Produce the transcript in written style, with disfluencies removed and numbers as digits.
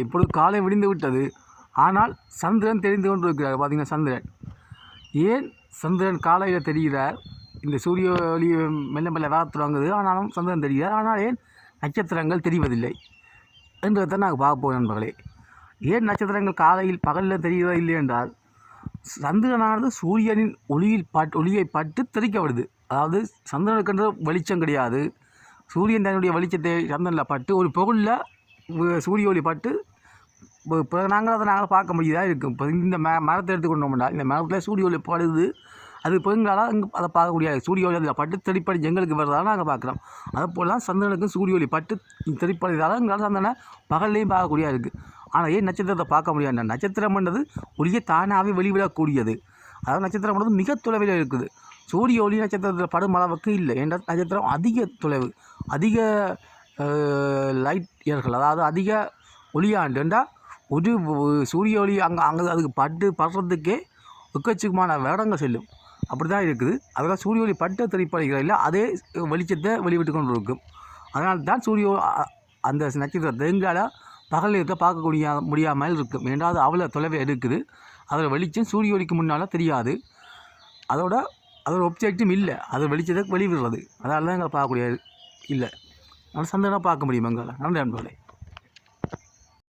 இப்பொழுது காலை விடிந்து விட்டது. ஆனால் சந்திரன் தெரிந்து கொண்டிருக்கிறார். பார்த்தீங்கன்னா சந்திரன் ஏன் சந்திரன் காலையில் தெரிகிறார்? இந்த சூரிய ஒளி மெல்ல மெல்ல வர தொடங்குது. ஆனாலும் சந்திரன் தெரிகிறார். ஆனால் ஏன் நட்சத்திரங்கள் தெரிவதில்லை என்றதை நாங்கள் பார்ப்போம் நண்பர்களே. ஏன் நட்சத்திரங்கள் காலையில் பகலில் தெரிகிறது இல்லை என்றால், சந்திரனானது சூரியனின் ஒளியை பட்டு தெரிக்கப்படுது. அதாவது சந்திரனுக்கென்ற வெளிச்சம் கிடையாது. சூரியன் தன்னுடைய வெளிச்சத்தை சந்திரனில் பட்டு ஒரு பொருளில் சூரிய ஒளி பட்டு இப்போ நாங்கள் பார்க்க முடியுதா இருக்கும். இப்போ இந்த மரத்தை எடுத்துக்கொண்டோம்னா, இந்த மரத்தில் சூரிய ஒளி படுது. அது பெருங்களால் அதை பார்க்கக்கூடியது. சூரிய ஒளி அதில் பட்டு தெளிப்படி எங்களுக்கு வருறதால நாங்கள் பார்க்குறோம். அதை போல் தான் சந்திரனுக்கும் சூரிய ஒளி பட்டு தெளிப்படைதால் எங்களால் சந்திரனை பகல்லையும் பார்க்கக்கூடியது இருக்குது. ஆனால் ஏன் நட்சத்திரத்தை பார்க்க முடியாது? நட்சத்திரம்ன்றது ஒளியை தானாகவே வெளிவிடக்கூடியது. அதாவது நட்சத்திரம்ன்றது மிக தொலைவில் இருக்குது. சூரிய ஒளி நட்சத்திரத்தில் படும் அளவுக்கு இல்லை. என்ற நட்சத்திரம் அதிக தொலைவு, அதிக லைட் இயர்கள், அதாவது அதிக ஒளியாண்டு என்றால் ஒரு சூரிய ஒளி அங்கே அதுக்கு படுறதுக்கே எக்கச்சக்கமான வருடங்கள் செல்லும். அப்படி தான் இருக்குது. அதெல்லாம் சூரிய ஒளி பட்டு தெளிப்படைகள் இல்லை, அதே வெளிச்சத்தை வெளிவிட்டு கொண்டு இருக்கும். அதனால தான் அந்த நட்சத்திரத்தை எங்களால் பகல் நேரத்தை பார்க்கக்கூடிய முடியாமல் இருக்கும். ஏன்றால் அது அவ்வளோ தொலைவை இருக்குது. அதில் வெளிச்சம் சூரிய ஒளிக்கு முன்னால் தெரியாது. அதோட ஒப்ஜெக்டும் இல்லை, அது வெளிச்சத்தை வெளிவிடுறது. அதனால தான் எங்களை பார்க்கக்கூடிய இல்லை. அதனால் சந்திரனை பார்க்க முடியும் எங்களால். நன்றி நண்பர்களே.